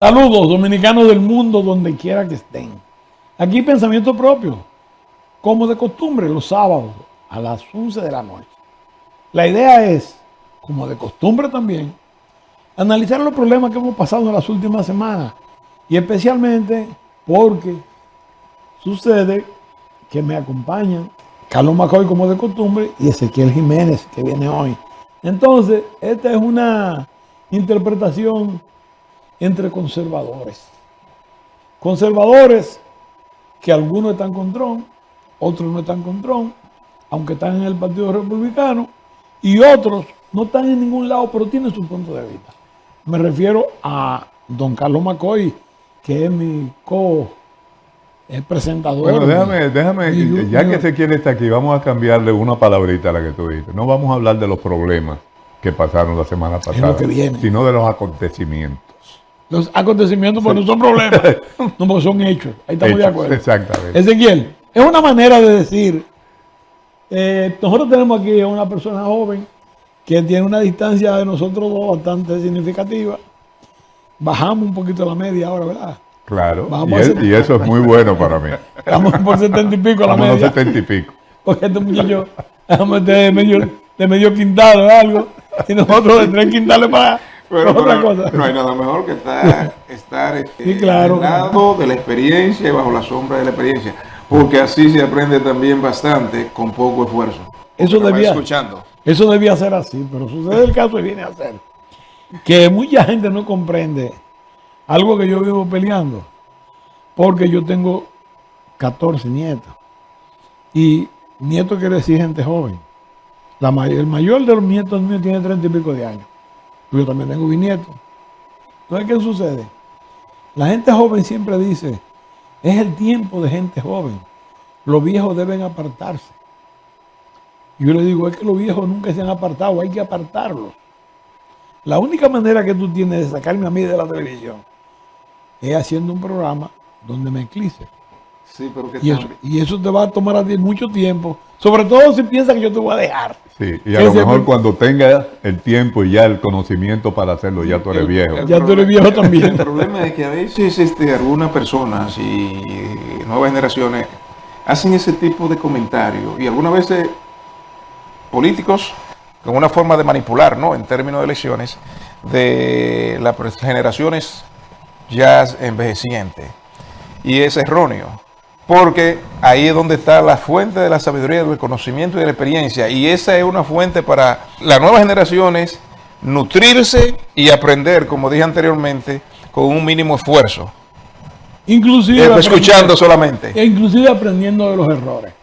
Saludos, dominicanos del mundo, donde quiera que estén. Aquí pensamiento propio, como de costumbre, los sábados a las 11 de la noche. La idea es, como de costumbre también, analizar los problemas que hemos pasado en las últimas semanas. Y especialmente porque sucede que me acompañan Carlos Macoy, como de costumbre, y Ezequiel Jiménez, que viene hoy. Entonces, esta es una interpretación entre conservadores. Conservadores que algunos están con Trump, otros no están con Trump, aunque están en el Partido Republicano, y otros no están en ningún lado, pero tienen su punto de vista. Me refiero a don Carlos Macoy, que es mi presentador. Bueno, déjame, ya que Ezequiel está aquí, vamos a cambiarle una palabrita a la que tú dices. No vamos a hablar de los problemas que pasaron la semana pasada, sino de los acontecimientos. Los acontecimientos, pues no son problemas, no, porque son hechos. Ahí estamos de acuerdo. Exactamente. Ezequiel, es una manera de decir, nosotros tenemos aquí a una persona joven que tiene una distancia de nosotros dos bastante significativa. Bajamos un poquito la media ahora, ¿verdad? Claro, y eso es muy bueno para mí. Estamos por 70 y pico la media. 70 y pico. Porque este muchacho de medio quintal o algo, y nosotros de 3 quintales para... Pero no hay nada mejor que estar sí, claro, al lado de la experiencia y bajo la sombra de la experiencia, porque así se aprende también bastante con poco esfuerzo. Eso debía ser así, pero sucede el caso y viene a ser que mucha gente no comprende algo que yo vivo peleando, porque yo tengo 14 nietos, y nietos quiere decir gente joven. El mayor de los nietos míos tiene 30 y pico de años. Yo también tengo bisnietos. Entonces, ¿qué sucede? La gente joven siempre dice, es el tiempo de gente joven. Los viejos deben apartarse. Y yo le digo, es que los viejos nunca se han apartado, hay que apartarlos. La única manera que tú tienes de sacarme a mí de la televisión es haciendo un programa donde me eclipse. Sí, pero y eso te va a tomar a ti mucho tiempo, sobre todo si piensas que yo te voy a dejar. Sí, y a lo mejor cuando tengas el tiempo y ya el conocimiento para hacerlo, ya tú eres viejo. Ya tú eres viejo también. El problema es que a veces algunas personas y nuevas generaciones hacen ese tipo de comentarios, y algunas veces políticos con una forma de manipular, ¿no?, en términos de elecciones, de las generaciones ya envejecientes. Y es erróneo, porque ahí es donde está la fuente de la sabiduría, del conocimiento y de la experiencia, y esa es una fuente para las nuevas generaciones nutrirse y aprender, como dije anteriormente, con un mínimo esfuerzo. Inclusive escuchando solamente. E inclusive aprendiendo de los errores.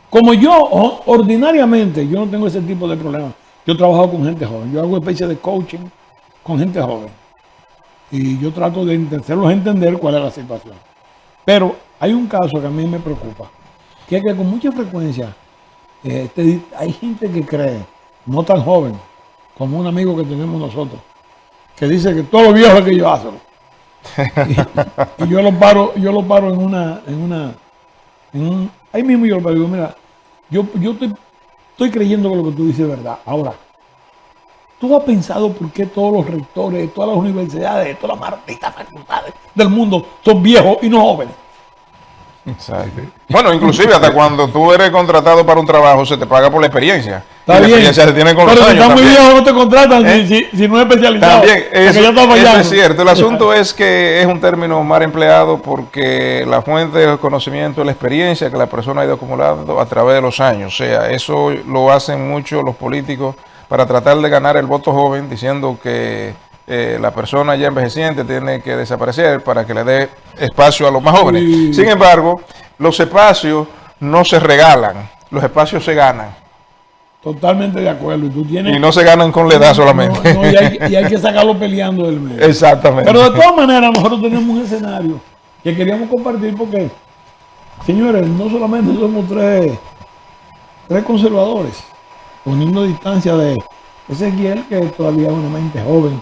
Como yo, ordinariamente, yo no tengo ese tipo de problemas. Yo trabajo con gente joven, yo hago especie de coaching con gente joven. Y yo trato de hacerlos entender cuál es la situación. Pero hay un caso que a mí me preocupa, que es que con mucha frecuencia hay gente que cree, no tan joven, como un amigo que tenemos nosotros, que dice que todos los viejos que yo hacen. Y yo lo paro ahí mismo yo lo digo, mira, yo estoy creyendo que lo que tú dices es verdad. Ahora, ¿tú has pensado por qué todos los rectores de todas las universidades, de todas las malditas facultades del mundo son viejos y no jóvenes? Exacto. Bueno, inclusive hasta cuando tú eres contratado para un trabajo se te paga por la experiencia. Está bien. La experiencia se tiene con pero los si años. Está muy viejo, no te contratan si no es especializado. También, eso es cierto. El asunto es que es un término mal empleado porque la fuente del conocimiento es la experiencia que la persona ha ido acumulando a través de los años. O sea, eso lo hacen mucho los políticos para tratar de ganar el voto joven, diciendo que la persona ya envejeciente tiene que desaparecer para que le dé espacio a los más jóvenes. Sí. Sin embargo, los espacios no se regalan, los espacios se ganan. Totalmente de acuerdo. Y no se ganan con la edad solamente. No, y hay que sacarlo peleando del medio. Exactamente. Pero de todas maneras, nosotros tenemos un escenario que queríamos compartir porque, señores, no solamente somos tres conservadores, poniendo distancia de Ezequiel, que todavía es una mente joven,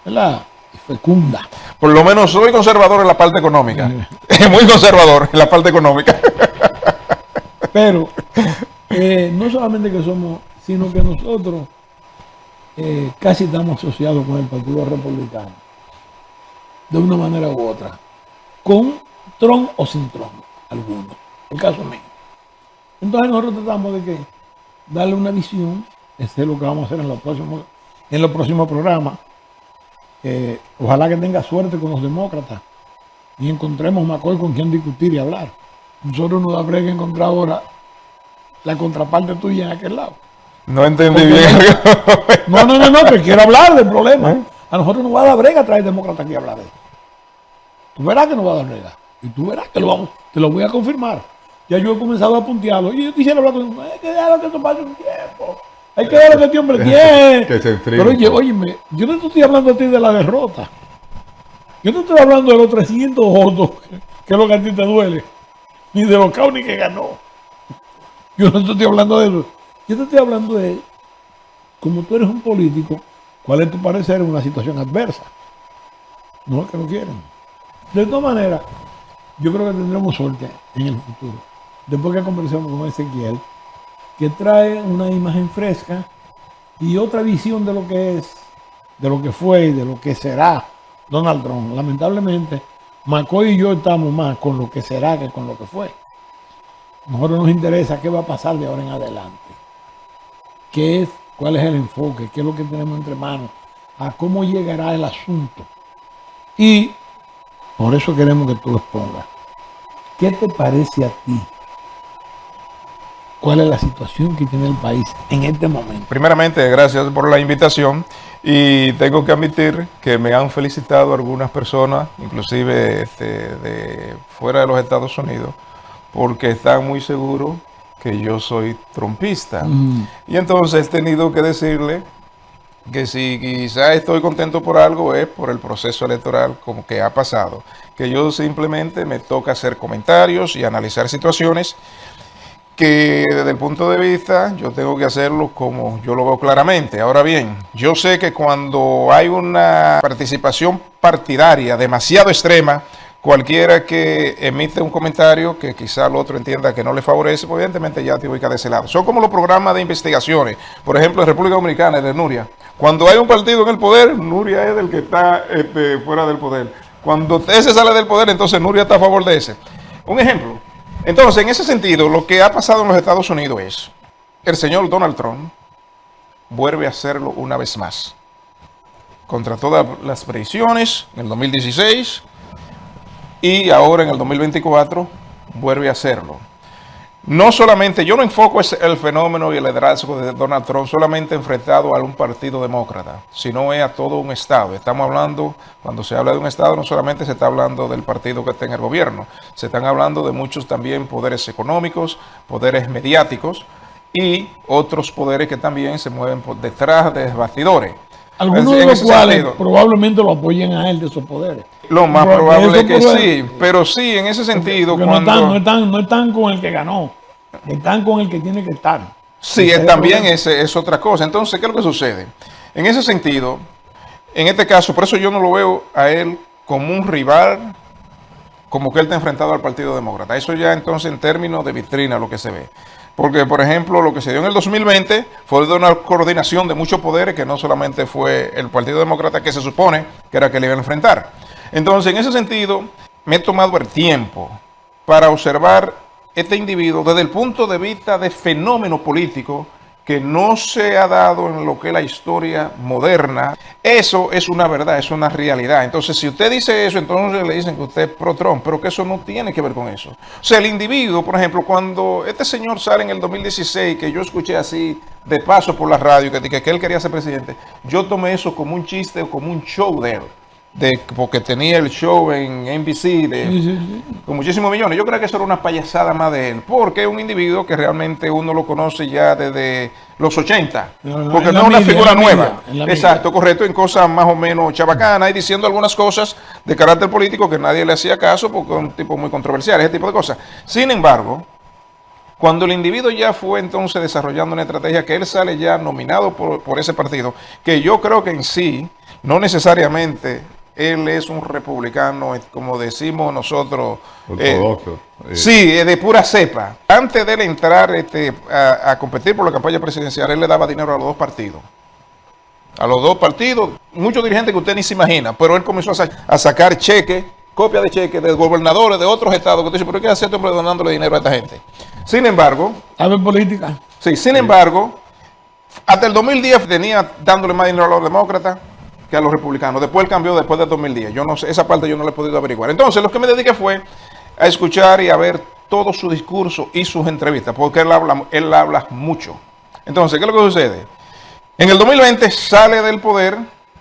¿verdad? Fecunda. Por lo menos soy conservador en la parte económica. Muy conservador en la parte económica. Pero no solamente que somos, sino que nosotros casi estamos asociados con el Partido Republicano. de una manera u otra, con Trump o sin Trump, alguno, el caso mío. Entonces nosotros tratamos de que darle una visión, ese es lo que vamos a hacer en los próximos programas. Ojalá que tenga suerte con los demócratas y encontremos McCoy con quien discutir y hablar. Nosotros nos da brega encontrar ahora la contraparte tuya en aquel lado. No entendí bien. No, que quiero hablar del problema. A nosotros nos va a dar brega traer demócratas aquí a hablar de esto. Tú verás que nos va a dar brega. Y tú verás que te lo voy a confirmar. Ya yo he comenzado a puntearlo. Y yo quisiera hablar con él. Hay que dejar que esto pase un tiempo. Hay que ver lo que este hombre tiene. Que se enfríe. Pero óyeme, yo no te estoy hablando a ti de la derrota. Yo no estoy hablando de los 300 votos, que es lo que a ti te duele. Ni de los Cownie que ganó. Yo no te estoy hablando de eso. Yo te estoy hablando de, como tú eres un político, cuál es tu parecer en una situación adversa. No es que no quieren. De todas maneras, yo creo que tendremos suerte en el futuro. Después que conversamos con Ezequiel, que trae una imagen fresca y otra visión de lo que es, de lo que fue y de lo que será Donald Trump. Lamentablemente, McCoy y yo estamos más con lo que será que con lo que fue. A nosotros nos interesa qué va a pasar de ahora en adelante. ¿Cuál es el enfoque? ¿Qué es lo que tenemos entre manos? ¿A cómo llegará el asunto? Y por eso queremos que tú lo expongas. ¿Qué te parece a ti? ¿Cuál es la situación que tiene el país en este momento? Primeramente, gracias por la invitación. Y tengo que admitir que me han felicitado algunas personas, inclusive de fuera de los Estados Unidos, porque están muy seguros que yo soy trumpista. Y entonces he tenido que decirle que si quizás estoy contento por algo es por el proceso electoral como que ha pasado, que yo simplemente me toca hacer comentarios y analizar situaciones que desde el punto de vista yo tengo que hacerlo como yo lo veo claramente. Ahora bien, yo sé que cuando hay una participación partidaria demasiado extrema, cualquiera que emite un comentario que quizá el otro entienda que no le favorece, pues evidentemente ya te ubica de ese lado. Son como los programas de investigaciones. Por ejemplo, en República Dominicana, de Nuria. Cuando hay un partido en el poder, Nuria es el que está fuera del poder. Cuando ese sale del poder, entonces Nuria está a favor de ese. Un ejemplo. Entonces, en ese sentido, lo que ha pasado en los Estados Unidos es el señor Donald Trump vuelve a hacerlo una vez más. Contra todas las predicciones, en el 2016 y ahora en el 2024 vuelve a hacerlo. No solamente, yo no enfoco el fenómeno y el liderazgo de Donald Trump solamente enfrentado a un partido demócrata, sino es a todo un estado. Estamos hablando, cuando se habla de un estado, no solamente se está hablando del partido que está en el gobierno, se están hablando de muchos también poderes económicos, poderes mediáticos y otros poderes que también se mueven por detrás de bastidores. Algunos de los cuales probablemente lo apoyen a él de esos poderes. Lo más probable es que sí, pero sí, en ese sentido. Cuando no están con el que ganó, están con el que tiene que estar. Sí, también es otra cosa. Entonces, ¿qué es lo que sucede? En ese sentido, en este caso, por eso yo no lo veo a él como un rival, como que él está enfrentado al Partido Demócrata. Eso ya entonces en términos de vitrina lo que se ve. Porque, por ejemplo, lo que se dio en el 2020 fue de una coordinación de muchos poderes que no solamente fue el Partido Demócrata que se supone que era que le iba a enfrentar. Entonces, en ese sentido, me he tomado el tiempo para observar este individuo desde el punto de vista de fenómeno político que no se ha dado en lo que es la historia moderna. Eso es una verdad, es una realidad. Entonces, si usted dice eso, entonces le dicen que usted es pro Trump, pero que eso no tiene que ver con eso. O sea, el individuo, por ejemplo, cuando este señor sale en el 2016, que yo escuché así de paso por la radio, que él quería ser presidente, yo tomé eso como un chiste o como un show de él. Porque tenía el show en NBC con muchísimos millones. Yo creo que eso era una payasada más de él, porque es un individuo que realmente uno lo conoce ya desde los 80, porque no es una figura nueva. Exacto, correcto, en cosas más o menos chabacanas y diciendo algunas cosas de carácter político que nadie le hacía caso porque es un tipo muy controversial, ese tipo de cosas. Sin embargo, cuando el individuo ya fue entonces desarrollando una estrategia que él sale ya nominado por ese partido, que yo creo que en sí, no necesariamente él es un republicano, como decimos nosotros. Ortodoxo. Sí, de pura cepa. Antes de él entrar a competir por la campaña presidencial, él le daba dinero a los dos partidos. a los dos partidos, muchos dirigentes que usted ni se imagina, pero él comenzó a sacar cheques, copias de cheques de gobernadores de otros estados, que usted dice, ¿pero qué hace este hombre donándole dinero a esta gente? Sin embargo... ¿Sabe política? Sí, sin embargo, hasta el 2010 tenía dándole más dinero a los demócratas que a los republicanos. Después él cambió después del 2010. Yo no sé, esa parte yo no la he podido averiguar. Entonces, lo que me dediqué fue a escuchar y a ver todo su discurso y sus entrevistas, porque él habla mucho. Entonces, ¿qué es lo que sucede? En el 2020 sale del poder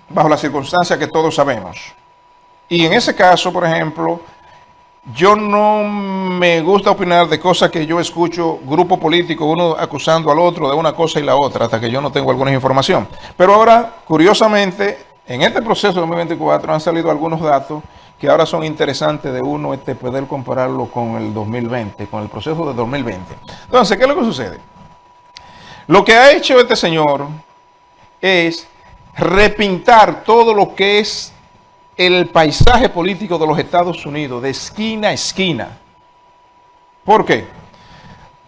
bajo las circunstancias que todos sabemos. Y en ese caso, por ejemplo, yo no me gusta opinar de cosas que yo escucho grupos políticos, uno acusando al otro de una cosa y la otra, hasta que yo no tengo alguna información. Pero ahora, curiosamente, en este proceso de 2024 han salido algunos datos que ahora son interesantes de uno poder compararlo con el 2020, con el proceso de 2020. Entonces, ¿qué es lo que sucede? Lo que ha hecho este señor es repintar todo lo que es el paisaje político de los Estados Unidos, de esquina a esquina. ¿Por qué?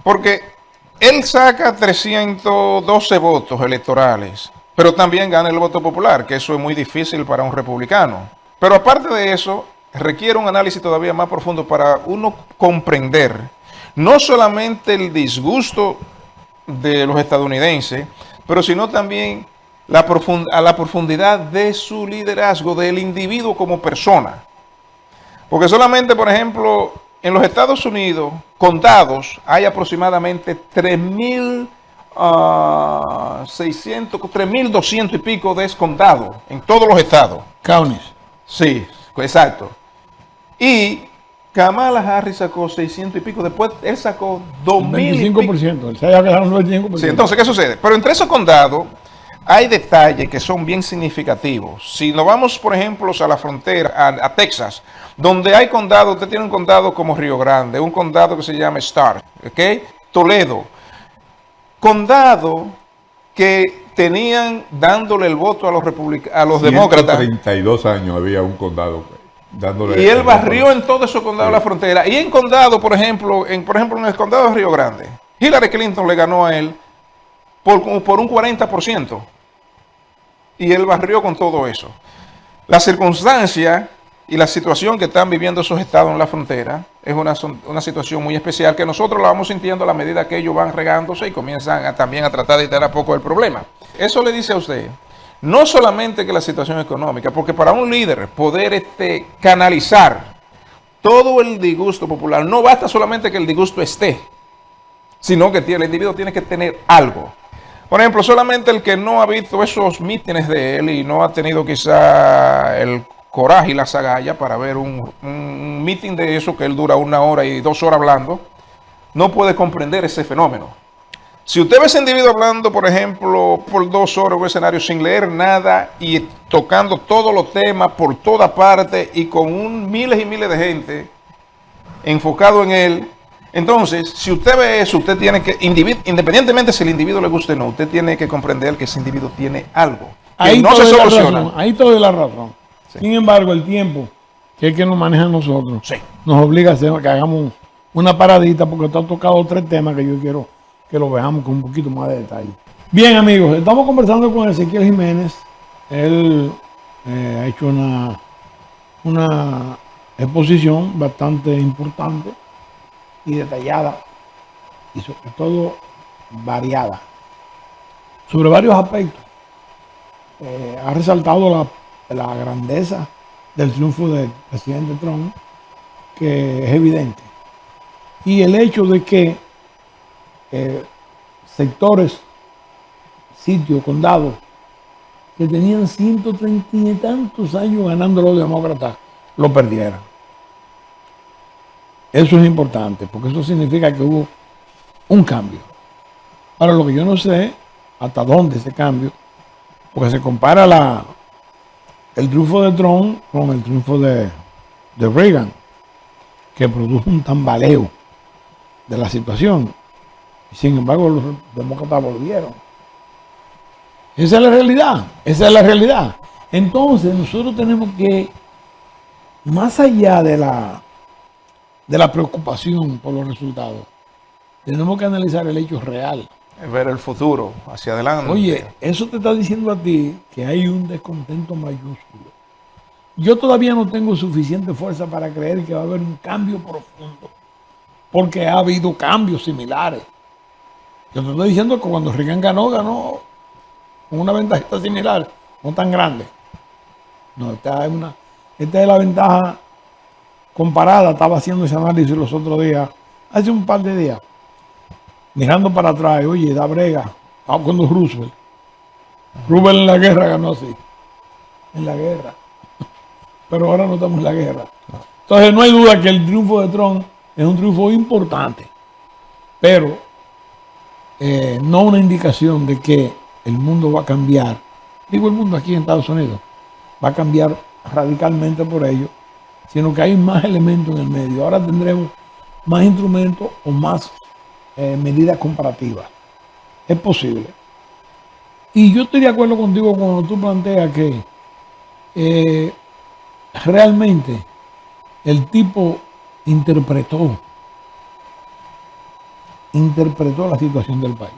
Porque él saca 312 votos electorales, pero también gana el voto popular, que eso es muy difícil para un republicano. Pero aparte de eso, requiere un análisis todavía más profundo para uno comprender no solamente el disgusto de los estadounidenses, pero sino también a la profundidad de su liderazgo, del individuo como persona. Porque solamente, por ejemplo, en los Estados Unidos, condados, hay aproximadamente 3.200 y pico de condados en todos los estados. Counties. Sí, exacto. Y Kamala Harris sacó 600 y pico, después él sacó 2.000 25%, él se haya quedado en 25%. Sí, entonces, ¿qué sucede? Pero entre esos condados hay detalles que son bien significativos. Si nos vamos, por ejemplo, a la frontera, a Texas, donde hay condados, usted tiene un condado como Río Grande, un condado que se llama Stark, ¿ok? Toledo. Condado que tenían dándole el voto a los demócratas. 32 años había un condado dándole. Y él barrió en todos esos condados de la frontera. Y en condado, por ejemplo, en el condado de Río Grande, Hillary Clinton le ganó a él por un 40%. Y él barrió con todo eso. La circunstancia y la situación que están viviendo esos estados en la frontera es una situación muy especial que nosotros la vamos sintiendo a la medida que ellos van regándose y comienzan también a tratar de quitar a poco el problema. Eso le dice a usted, no solamente que la situación económica, porque para un líder poder canalizar todo el disgusto popular, no basta solamente que el disgusto esté, sino que el individuo tiene que tener algo. Por ejemplo, solamente el que no ha visto esos mítines de él y no ha tenido quizá el coraje y las agallas para ver un meeting de eso que él dura 1 hora y 2 horas hablando, no puede comprender ese fenómeno. Si usted ve a ese individuo hablando, por ejemplo, por 2 horas en un escenario sin leer nada y tocando todos los temas por toda parte y con miles y miles de gente enfocado en él, entonces, si usted ve eso, usted tiene que, independientemente si el individuo le guste o no, usted tiene que comprender que ese individuo tiene algo que ahí no se soluciona. Ahí te doy la razón. Sí. Sin embargo, el tiempo, que es que nos maneja a nosotros, sí, nos obliga a hacer que hagamos una paradita porque te han tocado 3 temas que yo quiero que lo veamos con un poquito más de detalle. Bien, amigos, estamos conversando con Ezequiel Jiménez. Él ha hecho una exposición bastante importante y detallada y sobre todo variada sobre varios aspectos. Ha resaltado la grandeza del triunfo del presidente Trump, que es evidente, y el hecho de que sectores, sitios, condados que tenían 130 y tantos años ganando los demócratas, lo perdieran. Eso es importante, porque eso significa que hubo un cambio. Ahora, lo que yo no sé, hasta dónde ese cambio, porque se compara el triunfo de Trump con el triunfo de Reagan, que produjo un tambaleo de la situación. Sin embargo, los demócratas volvieron. Esa es la realidad, esa es la realidad. Entonces, nosotros tenemos que, más allá de la preocupación por los resultados, tenemos que analizar el hecho real. ver el futuro hacia adelante. Oye, eso te está diciendo a ti que hay un descontento mayúsculo. Yo todavía no tengo suficiente fuerza para creer que va a haber un cambio profundo, porque ha habido cambios similares. Yo te estoy diciendo que cuando Reagan ganó con una ventajita similar, no tan grande. No, esta es la ventaja comparada. Estaba haciendo ese análisis los otros días, hace un par de días, mirando para atrás. Oye, da brega. Cuando Roosevelt en la guerra ganó así, en la guerra. Pero ahora no estamos en la guerra. Entonces no hay duda que el triunfo de Trump es un triunfo importante, pero no una indicación de que el mundo va a cambiar. Digo el mundo aquí en Estados Unidos va a cambiar radicalmente por ello, sino que hay más elementos en el medio. Ahora tendremos más instrumentos o más medidas comparativas. Es posible. Y yo estoy de acuerdo contigo cuando tú planteas que realmente el tipo interpretó la situación del país.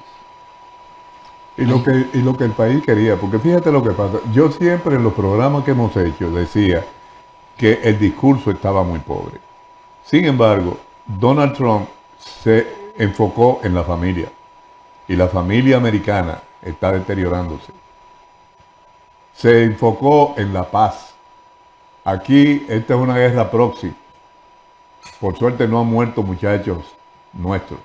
Y lo que el país quería, porque fíjate lo que pasa. Yo siempre en los programas que hemos hecho decía que el discurso estaba muy pobre. Sin embargo, Donald Trump se enfocó en la familia. Y la familia americana está deteriorándose. Se enfocó en la paz. Aquí, esta es una guerra proxy. Por suerte no han muerto muchachos nuestros.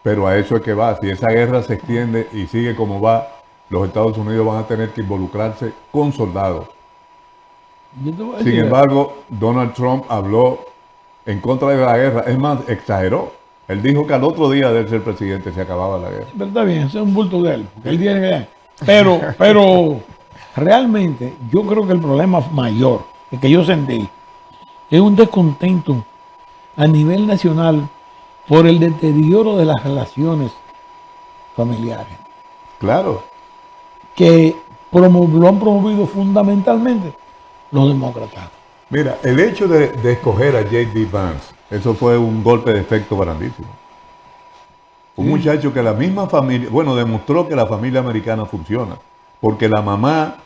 Pero a eso es que va. Si esa guerra se extiende y sigue como va, los Estados Unidos van a tener que involucrarse con soldados. Sin embargo, Donald Trump habló en contra de la guerra. Es más, exageró. Él dijo que al otro día de ser presidente se acababa la guerra. Pero está bien, ese es un bulto de él. Él tiene que... Pero realmente yo creo que el problema mayor, el que yo sentí, es un descontento a nivel nacional por el deterioro de las relaciones familiares. Claro. Que lo han promovido fundamentalmente los demócratas. Mira, el hecho de escoger a J.D. Vance, eso fue un golpe de efecto grandísimo. Un muchacho que la misma familia, demostró que la familia americana funciona, porque la mamá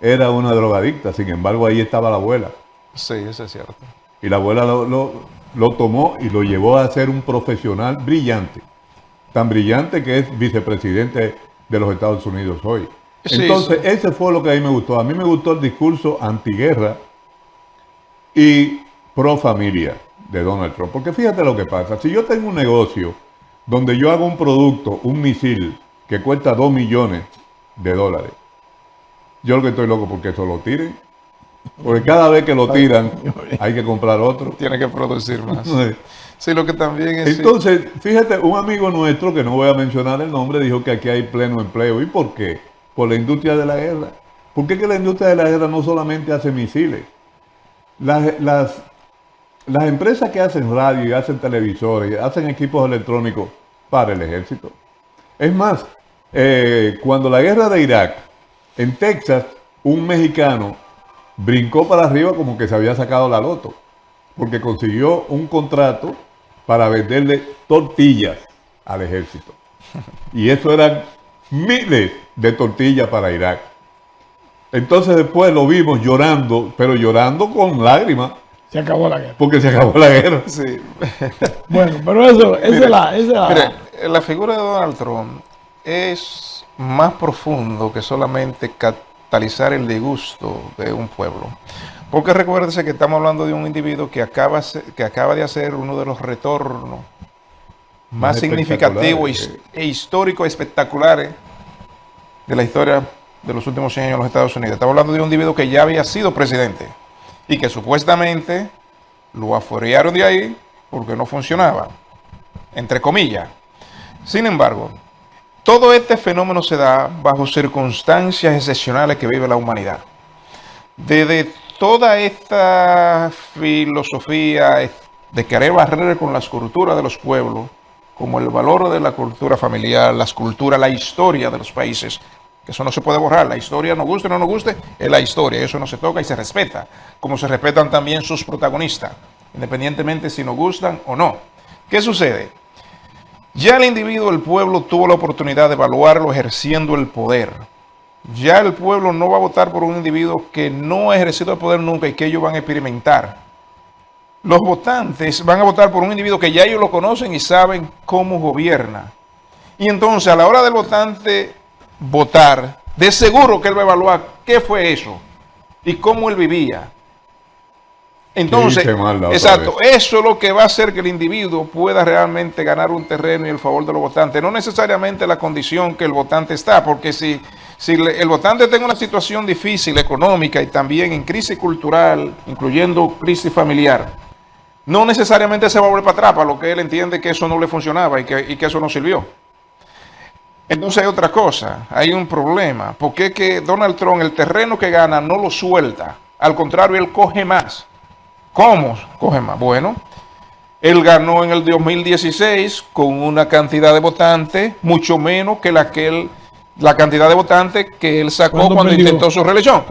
era una drogadicta, sin embargo ahí estaba la abuela. Sí, eso es cierto. Y la abuela lo tomó y lo llevó a ser un profesional brillante, tan brillante que es vicepresidente de los Estados Unidos hoy. Entonces, sí, ese fue lo que a mí me gustó. A mí me gustó el discurso antiguerra y pro familia de Donald Trump. Porque fíjate lo que pasa. Si yo tengo un negocio donde yo hago un producto, un misil, que cuesta $2 millones, yo lo que estoy loco porque eso lo tiren. Porque cada vez que lo tiran, hay que comprar otro. Tiene que producir más. Sí, lo que también es... Entonces, fíjate, un amigo nuestro, que no voy a mencionar el nombre, dijo que aquí hay pleno empleo. ¿Y por qué? Por la industria de la guerra. ¿Por qué que la industria de la guerra no solamente hace misiles? Las empresas que hacen radio y hacen televisores, hacen equipos electrónicos para el ejército. Es más, cuando la guerra de Irak, en Texas, un mexicano brincó para arriba como que se había sacado la loto, porque consiguió un contrato para venderle tortillas al ejército. Y eso eran miles de tortillas para Irak. Entonces después lo vimos llorando, pero llorando con lágrimas. Se acabó la guerra. Porque se acabó la guerra. Sí. Bueno, pero la figura de Donald Trump es más profundo que solamente catalizar el disgusto de un pueblo. Porque recuérdese que estamos hablando de un individuo que acaba de hacer uno de los retornos más significativos e históricos espectaculares de la historia de los últimos 100 años en los Estados Unidos. Estamos hablando de un individuo que ya había sido presidente y que supuestamente lo afuerearon de ahí porque no funcionaba, entre comillas. Sin embargo, todo este fenómeno se da bajo circunstancias excepcionales que vive la humanidad. Desde toda esta filosofía de querer barrer con las culturas de los pueblos, como el valor de la cultura familiar, las culturas, la historia de los países, que eso no se puede borrar. La historia, nos guste o no nos guste, es la historia, eso no se toca y se respeta, como se respetan también sus protagonistas, independientemente si nos gustan o no. ¿Qué sucede? Ya el individuo, el pueblo, tuvo la oportunidad de evaluarlo ejerciendo el poder. Ya el pueblo no va a votar por un individuo que no ha ejercido el poder nunca y que ellos van a experimentar. Los votantes van a votar por un individuo que ya ellos lo conocen y saben cómo gobierna. Y entonces, a la hora del votante votar, de seguro que él va a evaluar qué fue eso y cómo él vivía. Entonces, exacto, eso es lo que va a hacer que el individuo pueda realmente ganar un terreno y el favor de los votantes. No necesariamente la condición que el votante está, porque si el votante tenga una situación difícil, económica y también en crisis cultural, incluyendo crisis familiar, no necesariamente se va a volver para atrás, para lo que él entiende que eso no le funcionaba y que eso no sirvió. Entonces hay otra cosa, hay un problema, porque es que Donald Trump, el terreno que gana, no lo suelta. Al contrario, él coge más. ¿Cómo coge más? Bueno, él ganó en el 2016 con una cantidad de votantes mucho menos que la cantidad de votantes que él sacó cuando intentó su reelección.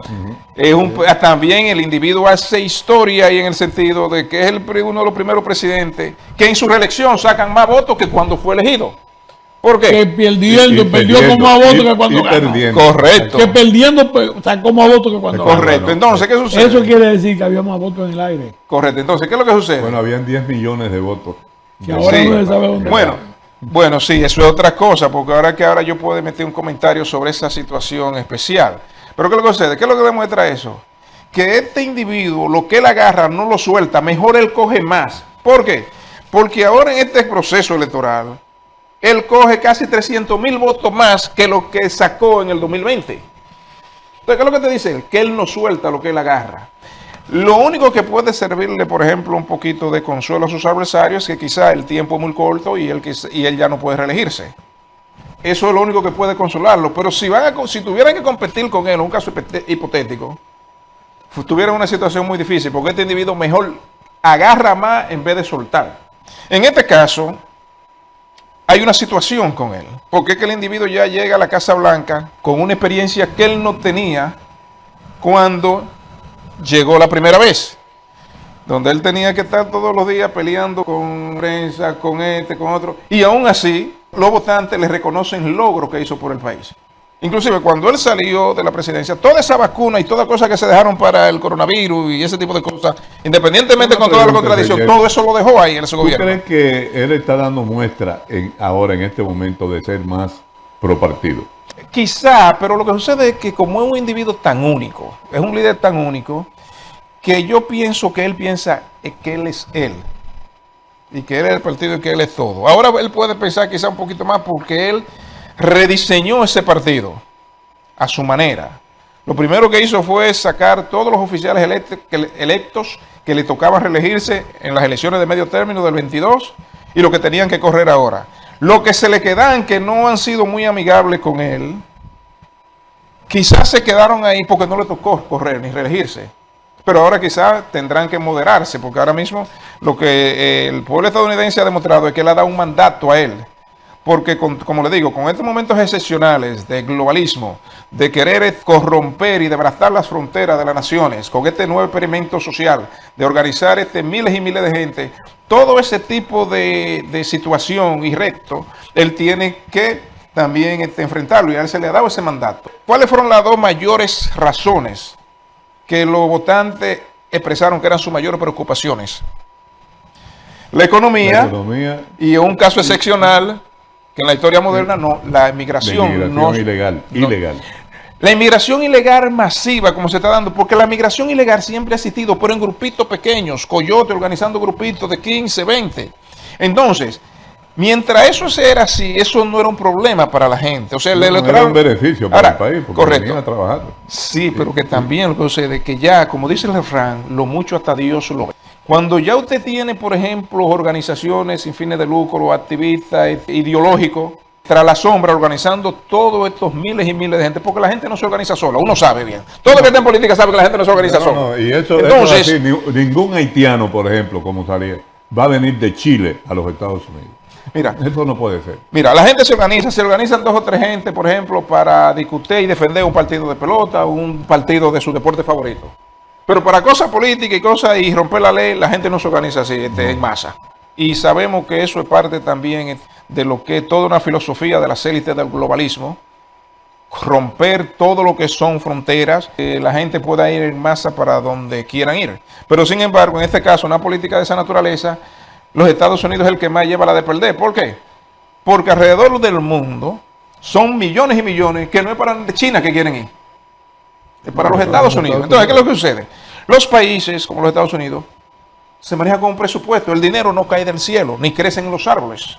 También el individuo hace historia y en el sentido de que es uno de los primeros presidentes que en su reelección sacan más votos que cuando fue elegido. ¿Por qué? Que perdió con más votos que cuando ganó. Correcto. Que perdiendo sacó más votos que cuando ganó. Correcto. Entonces, ¿qué sucede? Eso quiere decir que había más votos en el aire. Correcto. Entonces, ¿qué es lo que sucede? Bueno, habían 10 millones de votos. Que ahora sí. no se sabe dónde Bueno, sí, eso es otra cosa, porque ahora yo puedo meter un comentario sobre esa situación especial. Pero ¿qué es lo que sucede? ¿Qué es lo que demuestra eso? Que este individuo, lo que él agarra, no lo suelta, mejor él coge más. ¿Por qué? Porque ahora en este proceso electoral, él coge casi 300,000 votos más que lo que sacó en el 2020. Entonces, ¿qué es lo que te dice? Que él no suelta lo que él agarra. Lo único que puede servirle, por ejemplo, un poquito de consuelo a sus adversarios es que quizá el tiempo es muy corto y él ya no puede reelegirse. Eso es lo único que puede consolarlo. Pero si tuvieran que competir con él, en un caso hipotético, tuvieran una situación muy difícil, porque este individuo mejor agarra más en vez de soltar. En este caso, hay una situación con él, porque es que el individuo ya llega a la Casa Blanca con una experiencia que él no tenía cuando llegó la primera vez, donde él tenía que estar todos los días peleando con prensa, con con otro, y aún así los votantes le reconocen logros que hizo por el país. Inclusive cuando él salió de la presidencia, toda esa vacuna y todas cosas que se dejaron para el coronavirus y ese tipo de cosas, independientemente con toda la contradicción, todo eso lo dejó ahí en su gobierno. ¿Tú crees que él está dando muestra ahora en este momento de ser más pro partido? Quizá, pero lo que sucede es que como es un individuo tan único, es un líder tan único, que yo pienso que él piensa que él es él. Y que él es el partido y que él es todo. Ahora él puede pensar quizá un poquito más porque él rediseñó ese partido a su manera. Lo primero que hizo fue sacar todos los oficiales electos que le tocaban reelegirse en las elecciones de medio término del 22 y lo que tenían que correr ahora. Lo que se le quedan que no han sido muy amigables con él, quizás se quedaron ahí porque no le tocó correr ni reelegirse. Pero ahora quizás tendrán que moderarse, porque ahora mismo lo que el pueblo estadounidense ha demostrado es que le ha dado un mandato a él. Porque, como le digo, con estos momentos excepcionales de globalismo, de querer corromper y desbaratar las fronteras de las naciones, con este nuevo experimento social, de organizar miles y miles de gente, todo ese tipo de situación y reto, él tiene que también enfrentarlo y a él se le ha dado ese mandato. ¿Cuáles fueron las dos mayores razones que los votantes expresaron que eran sus mayores preocupaciones? La economía y un caso excepcional que en la historia moderna la inmigración ilegal. La inmigración ilegal masiva como se está dando, porque la inmigración ilegal siempre ha existido, pero en grupitos pequeños, coyotes organizando grupitos de 15, 20. Entonces, mientras eso era así, eso no era un problema para la gente. O sea, el electoral era un beneficio para el país, porque correcto. venía trabajando. Sí, pero que también lo que sucede es que ya, como dice el refrán, lo mucho hasta Dios lo ve. Cuando ya usted tiene, por ejemplo, organizaciones sin fines de lucro, activistas, ideológicos, tras la sombra, organizando todos estos miles y miles de gente, porque la gente no se organiza sola, uno sabe bien. Todo el que está en política sabe que la gente no se organiza sola. No, y entonces, eso es así. Ningún haitiano, por ejemplo, como salía, va a venir de Chile a los Estados Unidos. Mira, eso no puede ser. Mira, la gente se organizan 2 o 3 gente, por ejemplo, para discutir y defender un partido de pelota, un partido de su deporte favorito. Pero para cosas políticas y cosas y romper la ley, la gente no se organiza así, en masa. Y sabemos que eso es parte también de lo que es toda una filosofía de las élites del globalismo, romper todo lo que son fronteras, que la gente pueda ir en masa para donde quieran ir. Pero sin embargo, en este caso, una política de esa naturaleza, los Estados Unidos es el que más lleva la de perder. ¿Por qué? Porque alrededor del mundo son millones y millones que no es para China que quieren ir, es para los Estados Unidos. Entonces, ¿qué es lo que sucede? Los países como los Estados Unidos se manejan con un presupuesto, el dinero no cae del cielo, ni crecen en los árboles.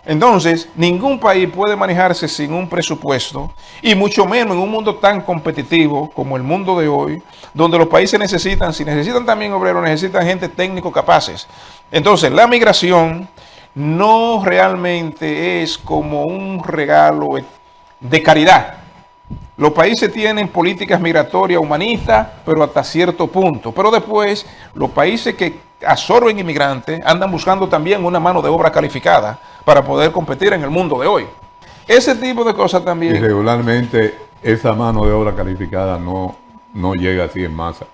Entonces, ningún país puede manejarse sin un presupuesto, y mucho menos en un mundo tan competitivo como el mundo de hoy, donde los países necesitan, si necesitan también obreros, necesitan gente técnico capaces. Entonces, la migración no realmente es como un regalo de caridad. Los países tienen políticas migratorias humanistas, pero hasta cierto punto. Pero después, los países que absorben inmigrantes andan buscando también una mano de obra calificada para poder competir en el mundo de hoy. Ese tipo de cosas también. Y regularmente esa mano de obra calificada no llega así en masa.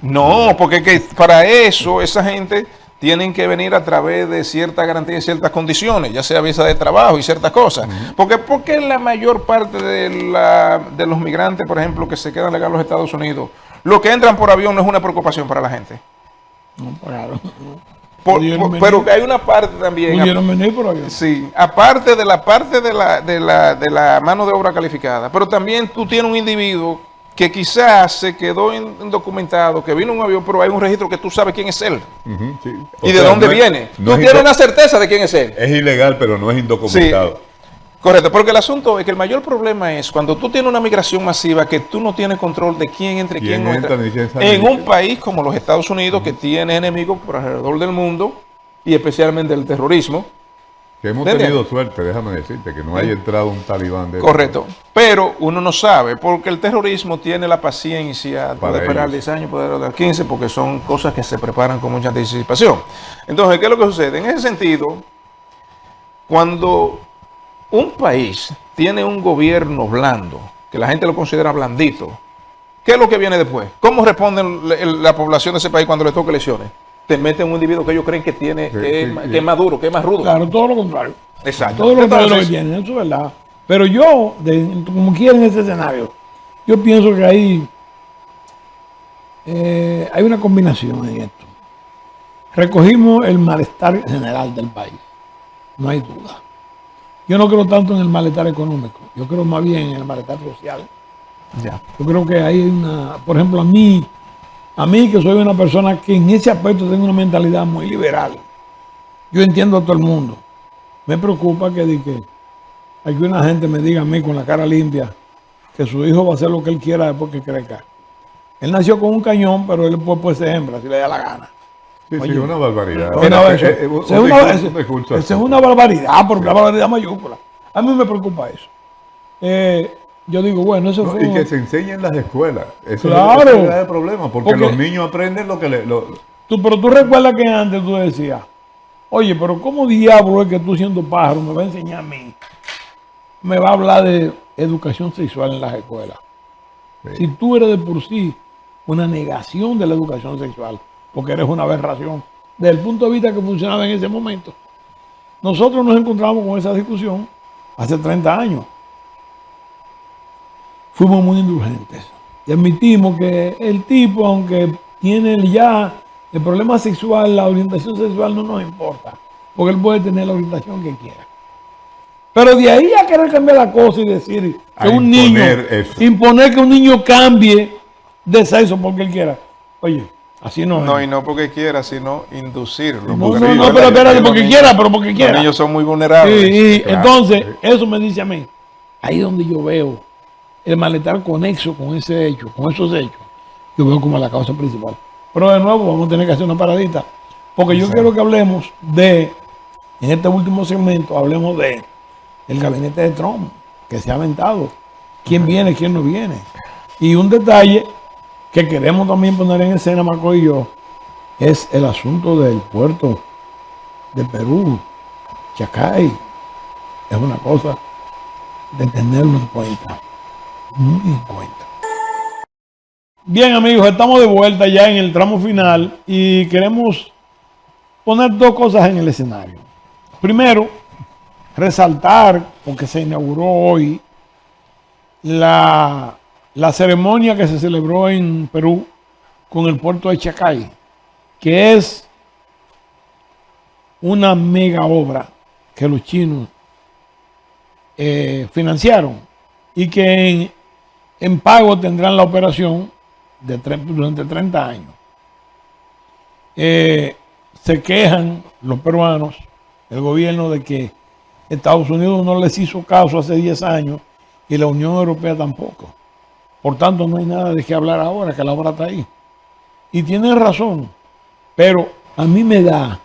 No, porque para eso esa gente tienen que venir a través de ciertas garantías y ciertas condiciones, ya sea visa de trabajo y ciertas cosas. Porque la mayor parte de los migrantes, por ejemplo, que se quedan legales en los Estados Unidos, los que entran por avión no es una preocapación para la gente. No, claro. Pero hay una parte también. Pudieron venir por avión. Sí, aparte de la mano de obra calificada, pero también tú tienes un individuo que quizás se quedó indocumentado, que vino en un avión, pero hay un registro que tú sabes quién es él. Sí. Y de dónde viene. Tú tienes una certeza de quién es él. Es ilegal, pero no es indocumentado. Sí, correcto, porque el asunto es que el mayor problema es cuando tú tienes una migración masiva que tú no tienes control de quién entra y quién no entra. En un país como los Estados Unidos, que tiene enemigos por alrededor del mundo, y especialmente el terrorismo. Que hemos tenido suerte, déjame decirte, que no haya entrado un talibán de correcto, pero uno no sabe, porque el terrorismo tiene la paciencia de esperar 10 años, poder dar 15, porque son cosas que se preparan con mucha anticipación. Entonces, ¿qué es lo que sucede? En ese sentido, cuando un país tiene un gobierno blando, que la gente lo considera blandito, ¿qué es lo que viene después? ¿Cómo responde la población de ese país cuando le toca elecciones? Te meten un individuo que ellos creen que tiene, que es más duro, que es más rudo. Claro, todo lo contrario. Exacto. Todo lo contrario que tienen, eso es verdad. Pero yo, como quiera en ese escenario, yo pienso que hay una combinación en esto. Recogimos el malestar general del país, no hay duda. Yo no creo tanto en el malestar económico, yo creo más bien en el malestar social. Ya. Yo creo que hay por ejemplo, a mí que soy una persona que en ese aspecto tengo una mentalidad muy liberal, yo entiendo a todo el mundo. Me preocupa que una gente me diga a mí con la cara limpia que su hijo va a hacer lo que él quiera después que crezca. Él nació con un cañón, pero él puede ser hembra si le da la gana. Sí, oye, sí, una barbaridad. Es una barbaridad, porque una barbaridad mayúscula. A mí me preocupa eso. Yo digo, bueno, eso fue... Y que se enseñe en las escuelas. Eso claro. Es el problema, porque los niños aprenden lo que Pero tú recuerdas que antes tú decías, oye, pero ¿cómo diablo es que tú siendo pájaro me va a enseñar a mí? Me va a hablar de educación sexual en las escuelas. Sí. Si tú eres de por sí una negación de la educación sexual, porque eres una aberración, desde el punto de vista que funcionaba en ese momento. Nosotros nos encontramos con esa discusión hace 30 años. Fuimos muy indulgentes y admitimos que el tipo, aunque tiene ya el problema sexual, la orientación sexual no nos importa, porque él puede tener la orientación que quiera. Pero de ahí a querer cambiar la cosa y decir que un niño, imponer que un niño cambie de sexo porque él quiera. Oye, así no es. No, y no porque quiera, sino inducirlo. No, pero espérate, porque quiera, pero porque quiera. Los niños son muy vulnerables. Y claro, entonces, eso me dice a mí, ahí es donde yo veo el malestar conexo con ese hecho, con esos hechos, yo veo como la causa principal. Pero de nuevo vamos a tener que hacer una paradita, porque yo quiero que hablemos en este último segmento, hablemos el gabinete de Trump, que se ha aventado, quién viene, quién no viene. Y un detalle que queremos también poner en escena, Marco y yo, es el asunto del puerto de Perú, Chacay. Es una cosa de tenerlo en cuenta. Muy en cuenta. Bien, amigos, estamos de vuelta ya en el tramo final y queremos poner dos cosas en el escenario. Primero, resaltar, porque se inauguró hoy, la ceremonia que se celebró en Perú con el puerto de Chacay, que es una mega obra que los chinos financiaron y que en pago tendrán la operación durante 30 años. Se quejan los peruanos, el gobierno, de que Estados Unidos no les hizo caso hace 10 años y la Unión Europea tampoco. Por tanto, no hay nada de qué hablar ahora, que la obra está ahí. Y tienen razón, pero a mí me da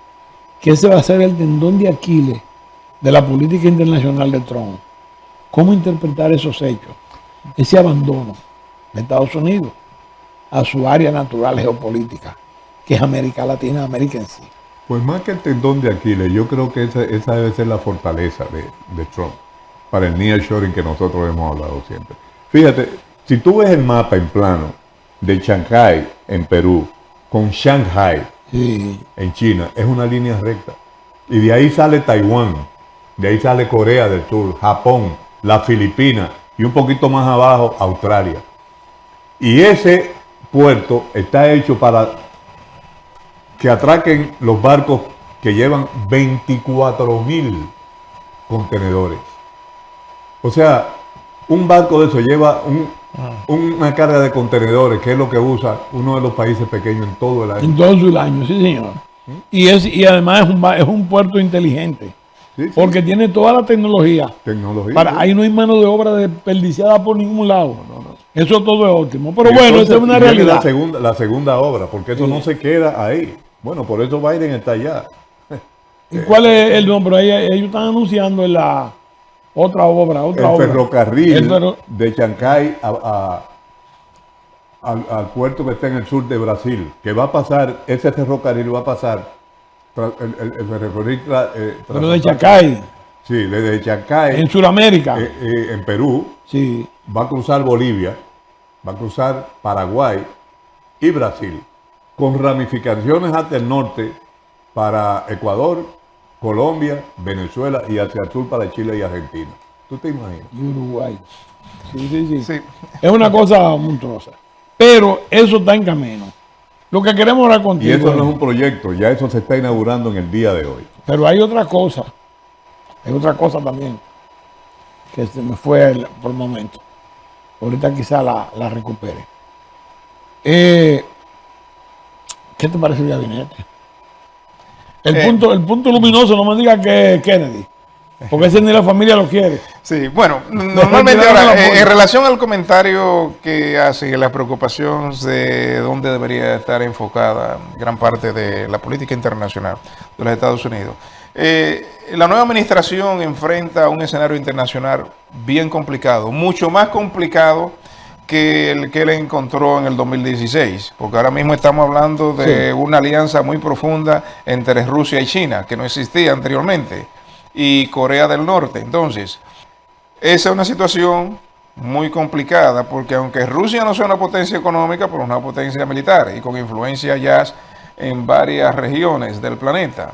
que ese va a ser el tendón de Aquiles de la política internacional de Trump. ¿Cómo interpretar esos hechos? Ese abandono de Estados Unidos a su área natural geopolítica, que es América Latina, América en sí. Pues más que el tendón de Aquiles, yo creo que esa debe ser la fortaleza de Trump para el nearshoring que nosotros hemos hablado siempre. Fíjate, si tú ves el mapa en plano de Shanghái en Perú con Shanghai en China, es una línea recta. Y de ahí sale Taiwán, de ahí sale Corea del Sur, Japón, las Filipinas y un poquito más abajo Australia. Y ese puerto está hecho para que atraquen los barcos que llevan 24,000 contenedores. O sea, un barco de eso lleva una carga de contenedores, que es lo que usa uno de los países pequeños en todo el año. En todo el año, sí, señor. Y además es un puerto inteligente. Sí, sí. Porque tiene toda la tecnología. Ahí no hay mano de obra desperdiciada por ningún lado. No. Eso todo es óptimo. Pero bueno, esa es una realidad. La segunda obra, porque eso no se queda ahí. Bueno, por eso Biden está allá. ¿Y cuál es el nombre? Ellos están anunciando la otra obra. El ferrocarril de Chancay al puerto que está en el sur de Brasil, que va a pasar, ese ferrocarril va a pasar, el ferrocarril pero de Chancay. Sí, desde Chancay. En Sudamérica. En Perú. Sí. Va a cruzar Bolivia, va a cruzar Paraguay y Brasil, con ramificaciones hacia el norte para Ecuador, Colombia, Venezuela y hacia el sur para Chile y Argentina. ¿Tú te imaginas? Y Uruguay. Sí. Es una cosa monstruosa. Pero eso está en camino. Lo que queremos ahora contigo. Y eso no es un proyecto, ya eso se está inaugurando en el día de hoy. Pero hay otra cosa. Hay otra cosa también que se me fue por el momento. Ahorita quizá la recupere. ¿Qué te parece el gabinete? El punto luminoso, no me digas que es Kennedy, porque ese ni la familia lo quiere. Sí, bueno, normalmente ahora, en relación al comentario que hace, la preocupación de dónde debería estar enfocada gran parte de la política internacional de los Estados Unidos. La nueva administración enfrenta un escenario internacional bien complicado, mucho más complicado que el que él encontró en el 2016, porque ahora mismo estamos hablando de una alianza muy profunda entre Rusia y China, que no existía anteriormente, y Corea del Norte. Entonces, esa es una situación muy complicada, porque aunque Rusia no sea una potencia económica, pero es una potencia militar, y con influencia ya en varias regiones del planeta.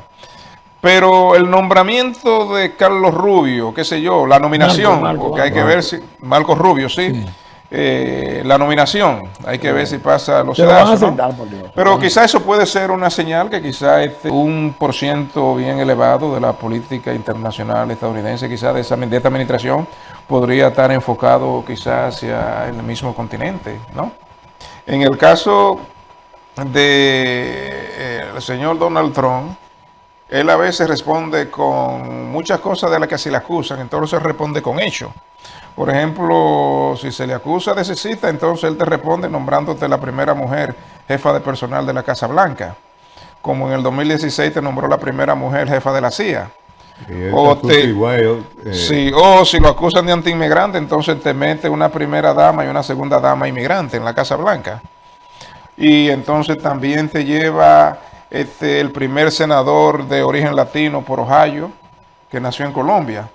Pero el nombramiento de Carlos Rubio, qué sé yo, la nominación, porque hay que ver si... Marcos Rubio, sí. La nominación, hay que ver si pasa los sedazos, ¿no? Pero quizá eso puede ser una señal que quizá un % bien elevado de la política internacional estadounidense, quizá de esta administración, podría estar enfocado quizá hacia el mismo continente, ¿no? En el caso del señor Donald Trump, él a veces responde con muchas cosas de las que se le acusan, entonces responde con hechos. Por ejemplo, si se le acusa de sexista, entonces él te responde nombrándote la primera mujer jefa de personal de la Casa Blanca. Como en el 2016 te nombró la primera mujer jefa de la CIA. O si lo acusan de antiinmigrante, entonces te mete una primera dama y una segunda dama inmigrante en la Casa Blanca. Y entonces también te lleva el primer senador de origen latino por Ohio, que nació en Colombia.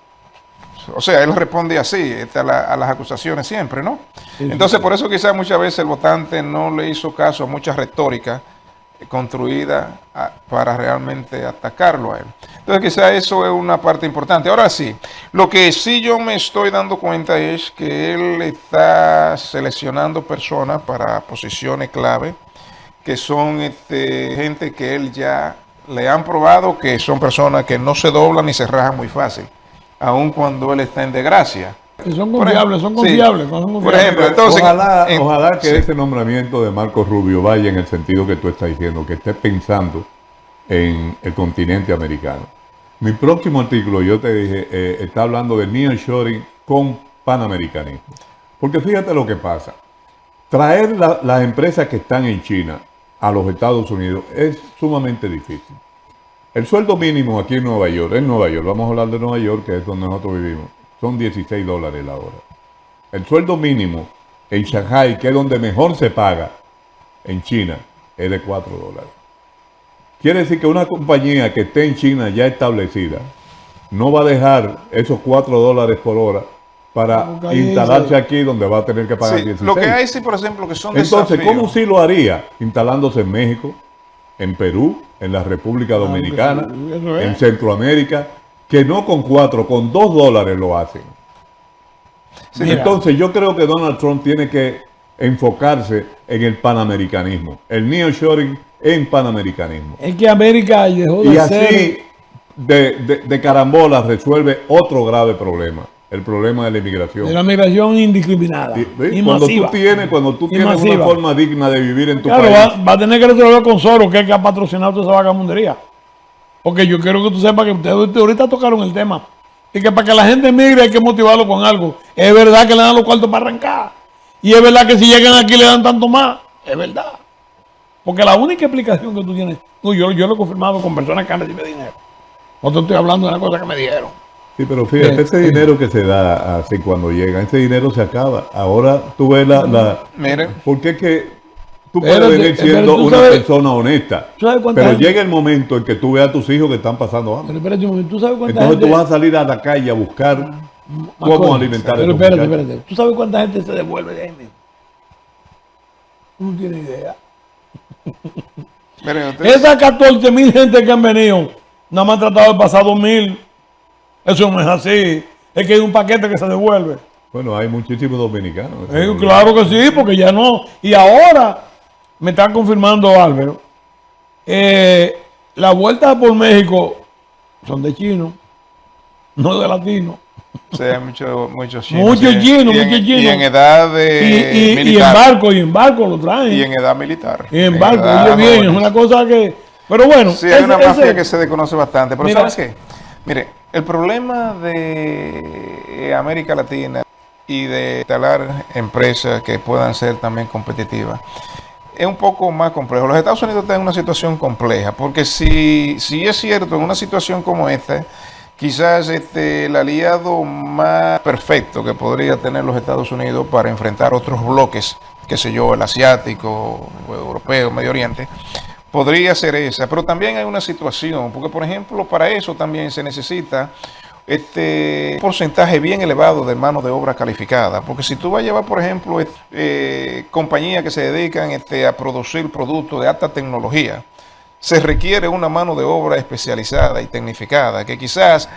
O sea, él responde así a las acusaciones siempre, ¿no? Entonces, por eso quizás muchas veces el votante no le hizo caso a mucha retórica construida para realmente atacarlo a él. Entonces quizá eso es una parte importante. Ahora sí, lo que sí yo me estoy dando cuenta es que él está seleccionando personas para posiciones clave, que son gente que él ya le han probado que son personas que no se doblan ni se rajan muy fácil, aun cuando él está en desgracia. Que son confiables, son confiables. Sí. Por ejemplo, entonces, ojalá que sí. ese nombramiento de Marco Rubio vaya en el sentido que tú estás diciendo, que esté pensando en el continente americano. Mi próximo artículo, yo te dije, está hablando de nearshoring con panamericanismo. Porque fíjate lo que pasa. Traer las empresas que están en China a los Estados Unidos es sumamente difícil. El sueldo mínimo aquí en Nueva York, vamos a hablar de Nueva York, que es donde nosotros vivimos, son $16 la hora. El sueldo mínimo en Shanghai, que es donde mejor se paga, en China, es de $4. Quiere decir que una compañía que esté en China ya establecida no va a dejar esos $4 por hora para instalarse aquí donde va a tener que pagar 16. Lo que hay, sí, por ejemplo, que son Entonces, desafíos. ¿cómo sí lo haría? Instalándose en México, en Perú, en la República Dominicana, en Centroamérica, que no con 4, con $2 lo hacen. Sí, entonces, yo creo que Donald Trump tiene que enfocarse en el panamericanismo, el nearshoring en panamericanismo. Es que América dejó de Y ser... así, de carambola, resuelve otro grave problema, el problema de la inmigración. De la migración indiscriminada. Y Cuando masiva. tú tienes una forma digna de vivir en tu claro, país. va a tener que resolver con Soros, que es que ha patrocinado toda esa vagamundería. Porque yo quiero que tú sepas que ustedes ahorita tocaron el tema. Y que para que la gente migre hay que motivarlo con algo. Es verdad que le dan los cuartos para arrancar. Y es verdad que si llegan aquí le dan tanto más. Es verdad. Porque la única explicación que tú tienes, yo lo he confirmado con personas que han recibido dinero. No te estoy hablando de una cosa que me dijeron. Sí, pero fíjate, ese dinero que se da así cuando llega, ese dinero se acaba. Ahora tú ves Mire. porque es que tú puedes venir siendo una persona honesta, pero llega el momento en que tú veas a tus hijos que están pasando hambre. Pero espérate un momento, ¿tú sabes cuánta Entonces gente... tú vas a salir a la calle a buscar cómo alimentar a Pero esos espérate. muchachos. ¿Tú sabes cuánta gente se devuelve de ahí mismo? No tienes idea. Mire, ustedes, Esas 14,000 gente que han venido, nada más han tratado de pasar 2,000. Eso no es así. Es que hay un paquete que se devuelve. Bueno, hay muchísimos dominicanos. Claro que sí, porque ya no. Y ahora me está confirmando Álvaro. La vuelta por México son de chinos, no de latinos. o sea, hay muchos chinos. Muchos chinos. Y en edad de Y militar. y en barco lo traen. Y en edad militar. Y en barco, edad oye bien, es jóvenes. una cosa que... Pero bueno. Sí, hay una mafia que se desconoce bastante. Pero Mira, ¿sabes qué? Mire, el problema de América Latina y de instalar empresas que puedan ser también competitivas es un poco más complejo. Los Estados Unidos están en una situación compleja, porque si es cierto, en una situación como esta, quizás el aliado más perfecto que podría tener los Estados Unidos para enfrentar otros bloques, qué sé yo, el asiático, o europeo, Medio Oriente, podría ser esa. Pero también hay una situación, porque por ejemplo, para eso también se necesita un porcentaje bien elevado de mano de obra calificada, porque si tú vas a llevar, por ejemplo, compañías que se dedican a producir productos de alta tecnología, se requiere una mano de obra especializada y tecnificada, que quizás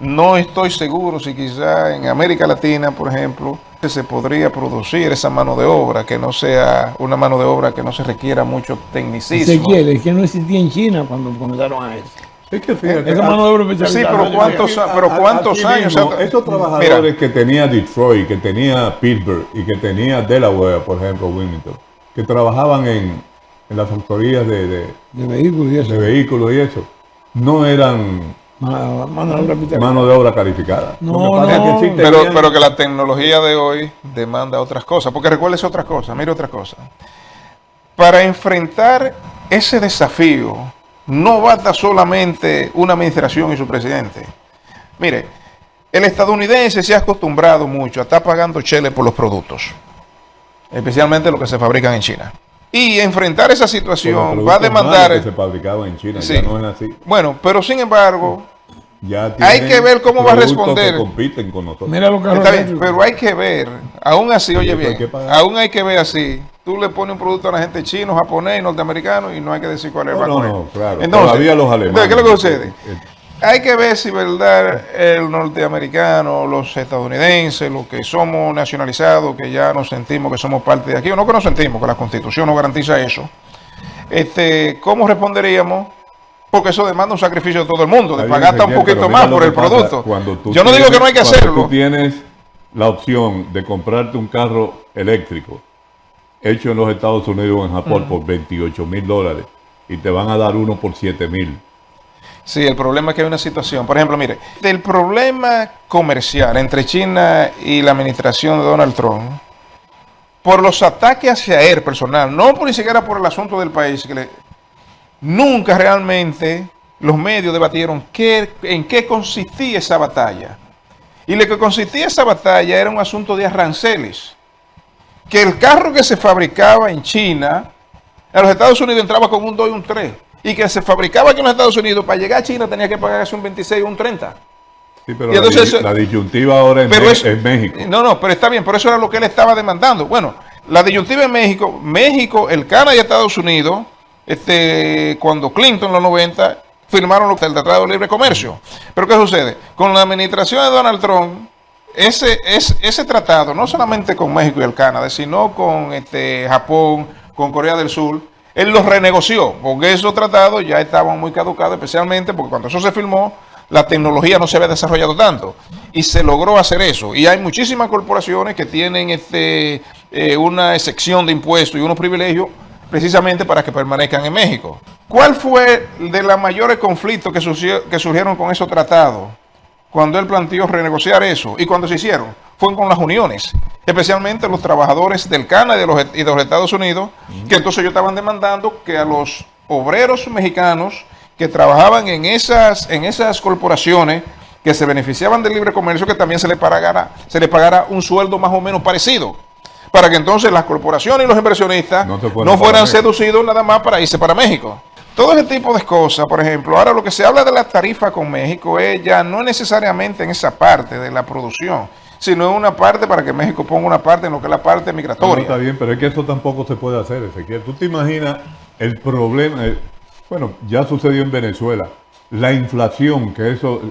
no estoy seguro si quizás en América Latina, por ejemplo, se podría producir esa mano de obra, que no sea una mano de obra que no se requiera mucho tecnicismo. Ezequiel, es que no existía en China cuando comenzaron a eso. Es que fíjate, Esa mano de obra especializada. Sí, pero ¿cuántos años? Mismo, esos trabajadores que tenía Detroit, que tenía Pittsburgh y que tenía Delaware, por ejemplo, Wilmington, que trabajaban en las factorías de vehículos y eso, no eran mano de obra calificada. Pero que la tecnología de hoy demanda otras cosas, porque recuérdese otra cosa, mire otra cosa. Para enfrentar ese desafío, no basta solamente una administración y su presidente. Mire, el estadounidense se ha acostumbrado mucho a estar pagando cheles por los productos, especialmente los que se fabrican en China. Y enfrentar esa situación va a demandar... Que se fabricaban en China, sí. Ya no es así. Bueno, pero sin embargo, ya hay que ver cómo va a responder. Que compiten con nosotros. Mira lo que está bien, pero hay que ver, aún así, oye bien, aún hay que ver así tú le pones un producto a la gente chino, japonés, norteamericano y no hay que decir cuál es el banco. No, claro. Entonces, todavía los alemanes. Entonces, ¿qué es lo que sucede? Hay que ver si verdad el norteamericano, los estadounidenses, los que somos nacionalizados, que ya nos sentimos que somos parte de aquí, o no que nos sentimos, que la Constitución nos garantiza eso, ¿cómo responderíamos? Porque eso demanda un sacrificio de todo el mundo, de pagar hasta un poquito más por el producto. Yo no digo que no hay que hacerlo. Tú tienes la opción de comprarte un carro eléctrico hecho en los Estados Unidos o en Japón por $28,000 y te van a dar uno por $7,000. Sí, el problema es que hay una situación. Por ejemplo, mire, el problema comercial entre China y la administración de Donald Trump, por los ataques hacia él personal, no por ni siquiera por el asunto del país, nunca realmente los medios debatieron en qué consistía esa batalla. Y lo que consistía esa batalla era un asunto de aranceles. Que el carro que se fabricaba en China, en los Estados Unidos entraba con un 2 y un 3. Y que se fabricaba aquí en los Estados Unidos, para llegar a China tenía que pagar casi un 26 o un 30. Sí, pero entonces, la disyuntiva ahora es México. No, pero está bien, por eso era lo que él estaba demandando. Bueno, la disyuntiva en México, el Canadá y Estados Unidos, cuando Clinton en los 90 firmaron el Tratado de Libre Comercio. Pero ¿qué sucede? Con la administración de Donald Trump, ese tratado, no solamente con México y el Canadá, sino con Japón, con Corea del Sur, él los renegoció, porque esos tratados ya estaban muy caducados, especialmente porque cuando eso se firmó, la tecnología no se había desarrollado tanto. Y se logró hacer eso. Y hay muchísimas corporaciones que tienen una excepción de impuestos y unos privilegios precisamente para que permanezcan en México. ¿Cuál fue de los mayores conflictos que surgieron con esos tratados? Cuando él planteó renegociar eso y cuando se hicieron, fue con las uniones, especialmente los trabajadores del Canadá y de los Estados Unidos, que entonces ellos estaban demandando que a los obreros mexicanos que trabajaban en esas corporaciones que se beneficiaban del libre comercio, que también se les pagara un sueldo más o menos parecido, para que entonces las corporaciones y los inversionistas no fueran seducidos nada más para irse para México. Todo ese tipo de cosas, por ejemplo, ahora lo que se habla de la tarifa con México ya no necesariamente en esa parte de la producción, sino en una parte para que México ponga una parte en lo que es la parte migratoria. No, está bien, pero es que eso tampoco se puede hacer, Ezequiel. ¿Tú te imaginas el problema? Bueno, ya sucedió en Venezuela. La inflación que eso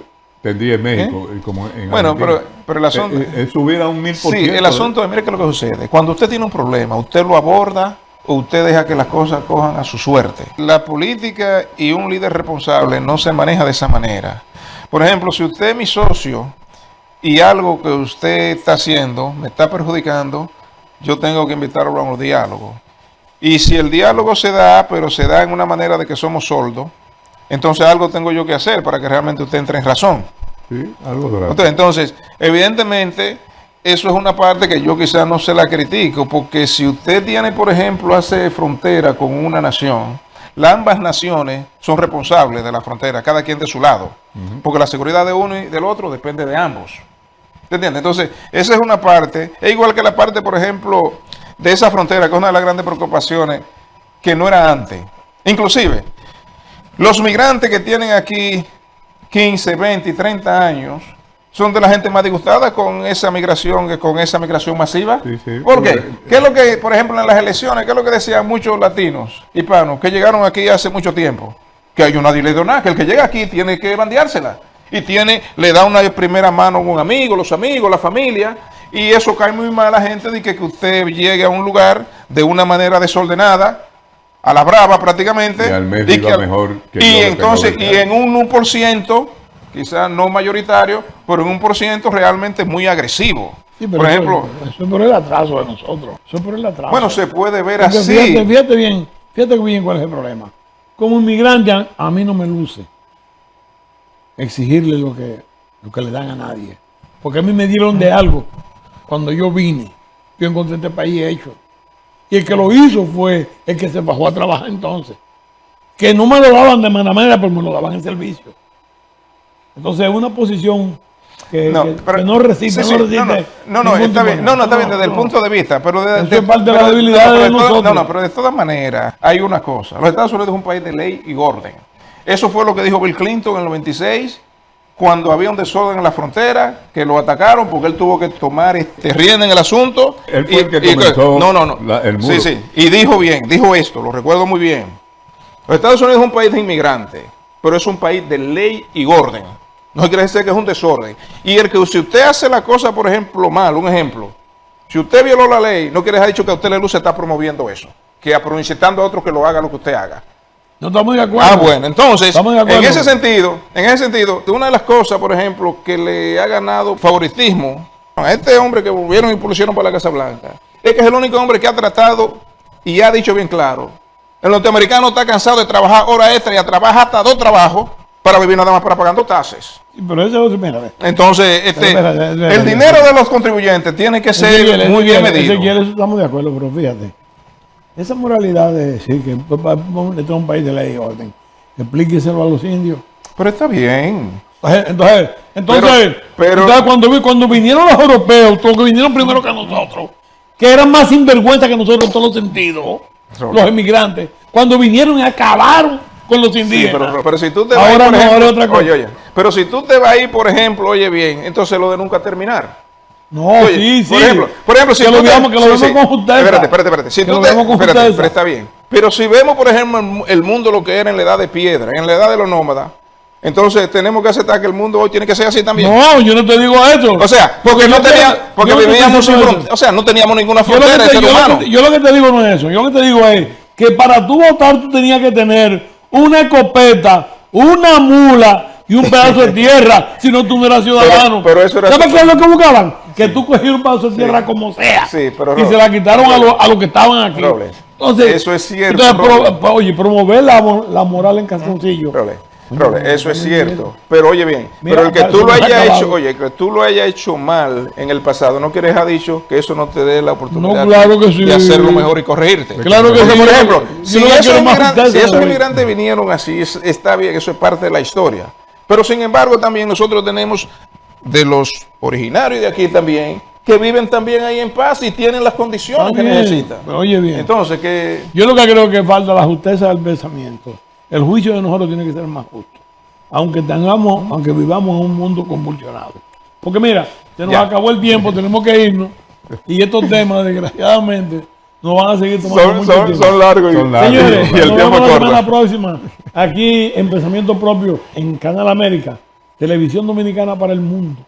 tendría en México, como en bueno, pero el asunto es subir a un 1000%. Sí, el asunto es, mire qué es lo que sucede. Cuando usted tiene un problema, usted lo aborda o usted deja que las cosas cojan a su suerte. La política y un líder responsable no se maneja de esa manera. Por ejemplo, si usted es mi socio y algo que usted está haciendo me está perjudicando, yo tengo que invitarlo a un diálogo. Y si el diálogo se da, pero se da en una manera de que somos sordos, entonces algo tengo yo que hacer para que realmente usted entre en razón. Sí, algo grave. Entonces, evidentemente, eso es una parte que yo quizás no se la critico, porque si usted tiene, por ejemplo, hace frontera con una nación, ambas naciones son responsables de la frontera, cada quien de su lado, porque la seguridad de uno y del otro depende de ambos. ¿Te entiendes? Entonces, esa es una parte, es igual que la parte, por ejemplo, de esa frontera, que es una de las grandes preocupaciones que no era antes. Inclusive, los migrantes que tienen aquí 15, 20 y 30 años son de la gente más disgustada con esa migración masiva. Sí, sí. ¿Por qué? ¿Qué es lo que, por ejemplo, en las elecciones, qué es lo que decían muchos latinos, hispanos, que llegaron aquí hace mucho tiempo? Que hay una diledoná, que el que llega aquí tiene que bandeársela. Y le da una primera mano a un amigo, los amigos, la familia. Y eso cae muy mal a la gente de que usted llegue a un lugar de una manera desordenada, a la brava prácticamente. Y al mes iba mejor que y entonces, y en un 1%, quizás no mayoritario, pero en un 1% realmente muy agresivo. Sí, pero por ejemplo, eso es por el atraso de nosotros. Eso es por el atraso. Bueno, se puede ver porque así. Fíjate bien cuál es el problema. Como inmigrante, a mí no me luce exigirle lo que le dan a nadie. Porque a mí me dieron de algo cuando yo vine. Yo encontré este país hecho. Y el que lo hizo fue el que se bajó a trabajar entonces. Que no me lo daban de manera, pero me lo daban en servicio. Entonces es una posición que no resiste. No, está bien. No, está bien desde el punto de vista. Pero eso es parte de la debilidad de nosotros. Pero de todas maneras, hay una cosa. Los Estados Unidos es un país de ley y orden. Eso fue lo que dijo Bill Clinton en el 96 cuando había un desorden en la frontera, que lo atacaron porque él tuvo que tomar rienda en el asunto. Él fue el que comenzó el muro. Sí, sí. Y dijo esto, lo recuerdo muy bien. Los Estados Unidos es un país de inmigrantes, pero es un país de ley y orden. No quiere decir que es un desorden. Y si usted hace la cosa, por ejemplo, mal, un ejemplo, si usted violó la ley, no quiere decir que a usted la luz está promoviendo eso, que incitando a otro que lo haga lo que usted haga. No estamos de acuerdo. Ah, bueno, entonces, en ese sentido, una de las cosas, por ejemplo, que le ha ganado favoritismo a este hombre que volvieron y pusieron para la Casa Blanca, es que es el único hombre que ha tratado y ha dicho bien claro: el norteamericano está cansado de trabajar horas extra y trabaja hasta 2 trabajos para vivir nada más para pagando tasas. Pero eso, mira, entonces, el dinero de los contribuyentes tiene que ser muy bien medido. Eso estamos de acuerdo, pero fíjate, esa moralidad de decir que este es un país de ley y orden, explíqueselo a los indios. Pero está bien. Entonces, cuando vinieron los europeos, que vinieron primero que nosotros, que eran más sinvergüenza que nosotros en todos los sentidos, los emigrantes, cuando vinieron y acabaron con los indígenas. Sí, pero si tú te vas ahora ahí, por ejemplo, otra cosa. Oye, pero si tú te vas ahí, por ejemplo, oye bien, entonces lo de nunca terminar. No, oye, sí. Por ejemplo, si que lo vemos con justeza. Espérate. Si pero está bien. Pero si vemos, por ejemplo, el mundo lo que era en la edad de piedra, en la edad de los nómadas, entonces tenemos que aceptar que el mundo hoy tiene que ser así también. No, yo no te digo eso. O sea, porque vivíamos sin frontera, o sea, no teníamos ninguna frontera de ser humano. Yo lo que te digo no es eso. Yo lo que te digo es que para tú votar tú tenías que tener una escopeta, una mula y un pedazo de tierra, si no tú no eras ciudadano. Pero eso era. ¿Sabes qué es lo que buscaban? Que tú cogieras un pedazo de tierra como sea. Sí, pero y se la quitaron a los que estaban aquí. Entonces, eso es cierto. Entonces, promover la moral en calzoncillo. Eso es cierto. Pero oye bien, pero el que tú lo hayas hecho, que tú lo hayas hecho mal en el pasado, no quieres ha dicho que eso no te dé la oportunidad de hacerlo mejor y corregirte. Claro que sí. Por ejemplo, si esos inmigrantes vinieron así, está bien, eso es parte de la historia. Pero sin embargo, también nosotros tenemos de los originarios de aquí también, que viven también ahí en paz y tienen las condiciones que necesitan. Oye bien. Entonces, yo lo que creo que falta la justeza del pensamiento. El juicio de nosotros tiene que ser más justo. Aunque vivamos en un mundo convulsionado. Porque mira, se nos acabó el tiempo, tenemos que irnos. Y estos temas, desgraciadamente, nos van a seguir tomando mucho tiempo. Son largos. Señores, y el tiempo la corto. semana próxima, aquí en Pensamiento Propio, en Canal América, Televisión Dominicana para el Mundo.